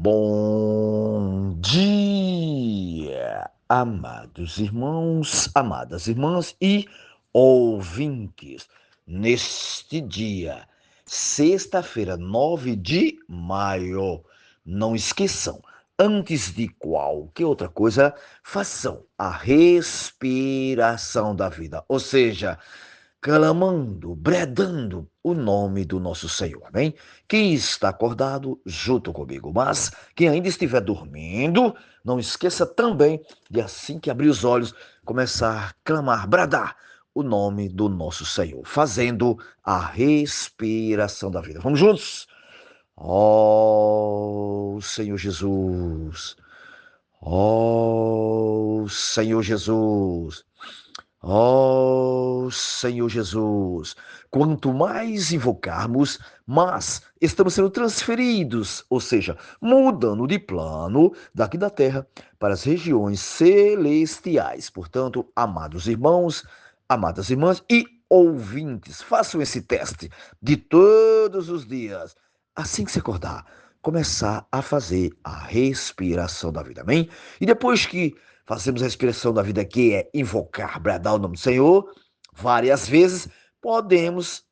Bom dia, amados irmãos, amadas irmãs e ouvintes. Neste dia, sexta-feira, 9 de maio, não esqueçam, antes de qualquer outra coisa, façam a respiração da vida, ou seja, clamando, bradando o nome do nosso Senhor, amém? Quem está acordado, junto comigo, mas quem ainda estiver dormindo, não esqueça também de, assim que abrir os olhos, começar a clamar, bradar o nome do nosso Senhor, fazendo a respiração da vida. Vamos juntos? Ó Senhor Jesus, ó Senhor Jesus. Ó Senhor Jesus, quanto mais invocarmos, mais estamos sendo transferidos, ou seja, mudando de plano daqui da terra para as regiões celestiais. Portanto, amados irmãos, amadas irmãs e ouvintes, façam esse teste de todos os dias. Assim que se acordar, começar a fazer a respiração da vida, amém? E depois que fazemos a respiração da vida, que é invocar, bradar o nome do Senhor, várias vezes, podemos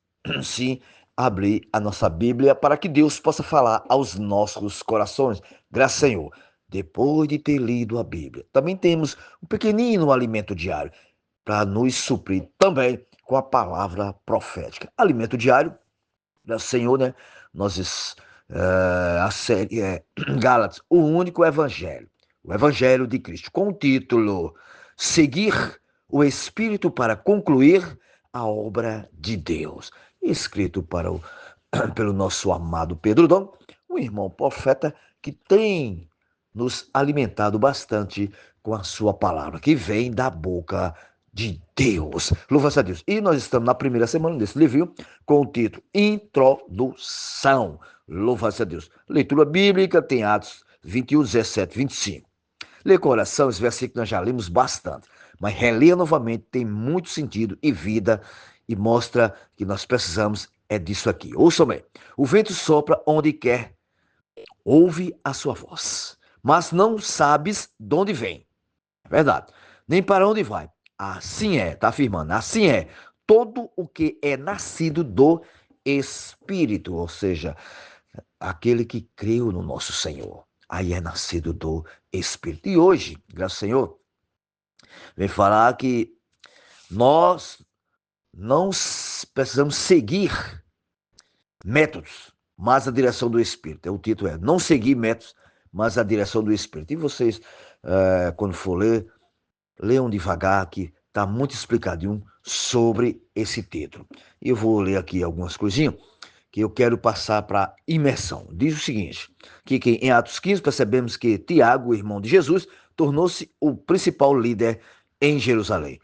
sim abrir a nossa Bíblia para que Deus possa falar aos nossos corações. Graças ao Senhor. Depois de ter lido a Bíblia, também temos um pequenino alimento diário para nos suprir também com a palavra profética. Alimento diário, graças ao Senhor, né? A série é Gálatas, o único evangelho. O Evangelho de Cristo, com o título Seguir o Espírito para concluir a obra de Deus, escrito pelo nosso amado Pedro Dom, um irmão profeta que tem nos alimentado bastante com a sua palavra, que vem da boca de Deus. Louva-se a Deus. E nós estamos na primeira semana desse livro com o título Introdução. Louva-se a Deus. Leitura bíblica tem Atos 21, 17, 25. Lê com oração, esse versículo nós já lemos bastante, mas reler novamente tem muito sentido e vida e mostra que nós precisamos é disso aqui. Ouçam bem, o vento sopra onde quer, ouve a sua voz, mas não sabes de onde vem. É verdade, nem para onde vai. Assim é, está afirmando, assim é todo o que é nascido do Espírito, ou seja, aquele que creu no nosso Senhor. Aí é nascido do Espírito. E hoje, graças ao Senhor, vem falar que nós não precisamos seguir métodos, mas a direção do Espírito. O título é Não seguir métodos, mas a direção do Espírito. E vocês, quando for ler, leiam devagar, que está muito explicadinho sobre esse título. E eu vou ler aqui algumas coisinhas que eu quero passar para imersão. Diz o seguinte, que em Atos 15 percebemos que Tiago, o irmão de Jesus, tornou-se o principal líder em Jerusalém.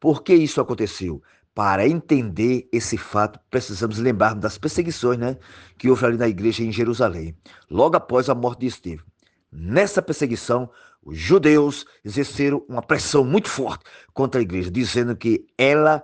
Por que isso aconteceu? Para entender esse fato, precisamos lembrar das perseguições, né, que houve ali na igreja em Jerusalém, logo após a morte de Estevão. Nessa perseguição, os judeus exerceram uma pressão muito forte contra a igreja, dizendo que ela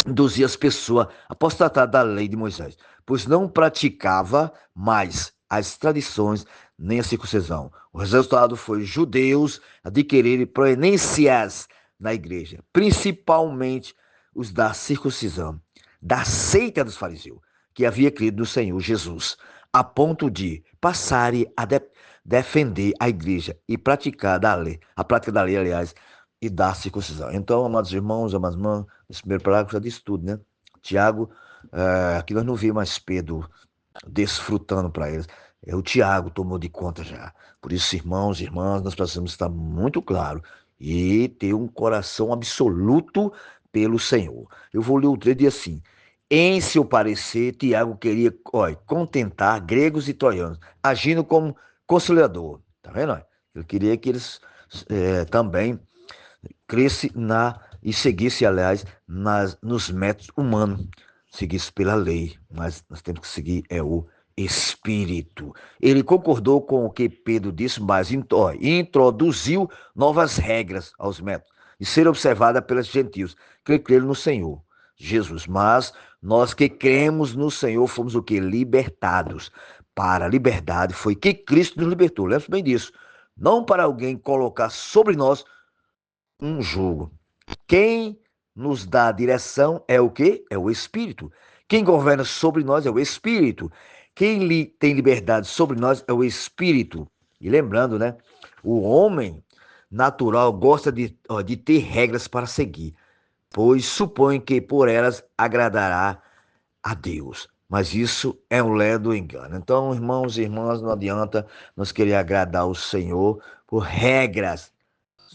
induzia as pessoas a apostatar da lei de Moisés, pois não praticava mais as tradições nem a circuncisão. O resultado foi judeus adquirirem proeminências na igreja, principalmente os da circuncisão, da seita dos fariseus, que havia crido no Senhor Jesus, a ponto de passarem a defender a igreja e praticar da lei, a prática da lei, aliás, e da circuncisão. Então, amados irmãos, amadas irmãs, esse primeiro parágrafo já disse tudo, né? Tiago, aqui nós não vimos mais Pedro desfrutando para eles. O Tiago tomou de conta já. Por isso, irmãos e irmãs, nós precisamos estar muito claro e ter um coração absoluto pelo Senhor. Eu vou ler o trecho e assim. Em seu parecer, Tiago queria, contentar gregos e troianos, agindo como conciliador. Tá vendo? Ele queria que eles também cresce e seguisse, aliás, nos métodos humanos, seguisse pela lei, mas nós temos que seguir o Espírito. Ele concordou com o que Pedro disse, mas introduziu novas regras aos métodos e ser observada pelos gentios que creram no Senhor Jesus. Mas nós que cremos no Senhor fomos o que? Libertados. para a liberdade foi que Cristo nos libertou. Lembre-se bem disso. Não para alguém colocar sobre nós um jugo. Quem nos dá a direção é o quê? É o Espírito. Quem governa sobre nós é o Espírito. Quem tem liberdade sobre nós é o Espírito. E lembrando, né? O homem natural gosta de ter regras para seguir, pois supõe que por elas agradará a Deus. Mas isso é um ledo engano. Então, irmãos e irmãs, não adianta nós querer agradar o Senhor por regras.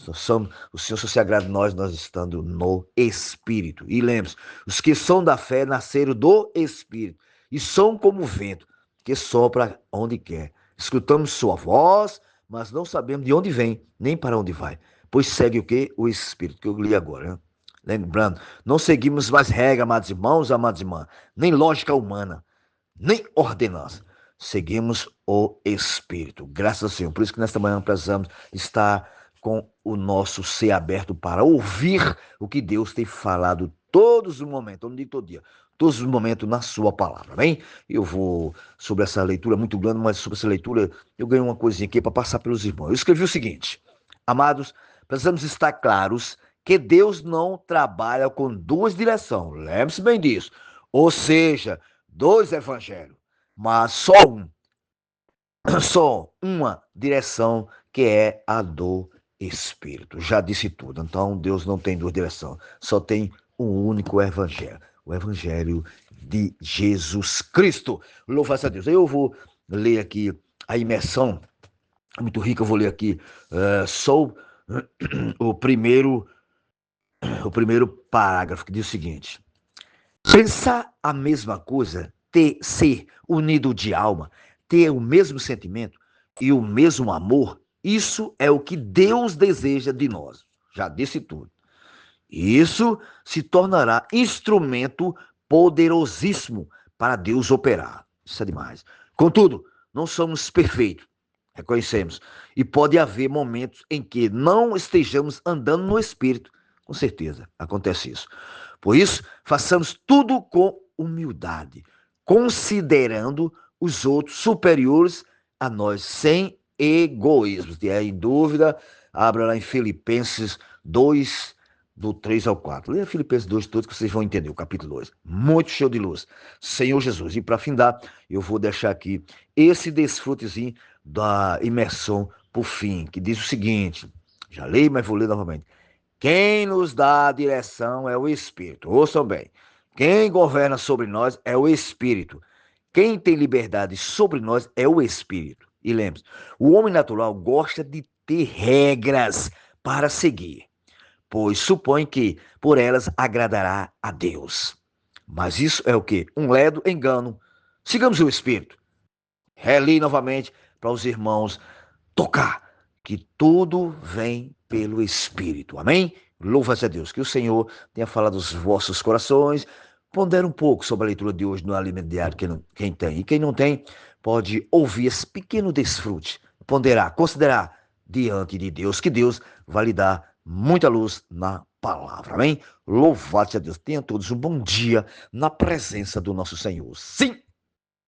O Senhor só se agrada de nós estando no Espírito. E lembre-se, os que são da fé nasceram do Espírito e são como o vento, que sopra onde quer. Escutamos sua voz, mas não sabemos de onde vem, nem para onde vai. Pois segue o quê? O Espírito, que eu li agora, né? Lembrando, não seguimos mais regra, amados irmãos, amadas irmãs, nem lógica humana, nem ordenança. Seguimos o Espírito. Graças ao Senhor. Por isso que nesta manhã precisamos estar com o nosso ser aberto para ouvir o que Deus tem falado todos os momentos, eu não digo todo dia, todos os momentos na sua palavra, bem? Eu vou sobre essa leitura muito grande, mas sobre essa leitura eu ganhei uma coisinha aqui para passar pelos irmãos. Eu escrevi o seguinte: amados, precisamos estar claros que Deus não trabalha com duas direções. Lembre-se bem disso. Ou seja, dois evangelhos, mas só uma direção, que é a do Espírito. Já disse tudo. Então, Deus não tem duas direções, só tem um único evangelho, o evangelho de Jesus Cristo. Louvado a Deus. Eu vou ler aqui a imersão, é muito rica, eu vou ler aqui só o primeiro parágrafo, que diz o seguinte: pensar a mesma coisa, ser unido de alma, ter o mesmo sentimento e o mesmo amor, isso é o que Deus deseja de nós. Já disse tudo. Isso se tornará instrumento poderosíssimo para Deus operar. Isso é demais. Contudo, não somos perfeitos, reconhecemos. E pode haver momentos em que não estejamos andando no Espírito. Com certeza, acontece isso. Por isso, façamos tudo com humildade, considerando os outros superiores a nós, sem egoísmo. Se tiver em dúvida, abra lá em Filipenses 2, do 3 ao 4. Leia Filipenses 2 todos, que vocês vão entender o capítulo 2. Muito cheio de luz. Senhor Jesus. E para findar, eu vou deixar aqui esse desfrutezinho da imersão por fim, que diz o seguinte: já leio, mas vou ler novamente. Quem nos dá a direção é o Espírito. Ouçam bem. Quem governa sobre nós é o Espírito. Quem tem liberdade sobre nós é o Espírito. E lembre-se, o homem natural gosta de ter regras para seguir, pois supõe que por elas agradará a Deus. Mas isso é o quê? Um ledo engano. Sigamos o Espírito. Reli novamente para os irmãos tocar, que tudo vem pelo Espírito. Amém? Louva-se a Deus. Que o Senhor tenha falado aos vossos corações. Pondere um pouco sobre a leitura de hoje no Alimento Diário, quem tem. E quem não tem, pode ouvir esse pequeno desfrute. Ponderar, considerar diante de Deus, que Deus vai lhe dar muita luz na palavra. Amém? Louvado seja Deus. Tenham todos um bom dia na presença do nosso Senhor. Sim!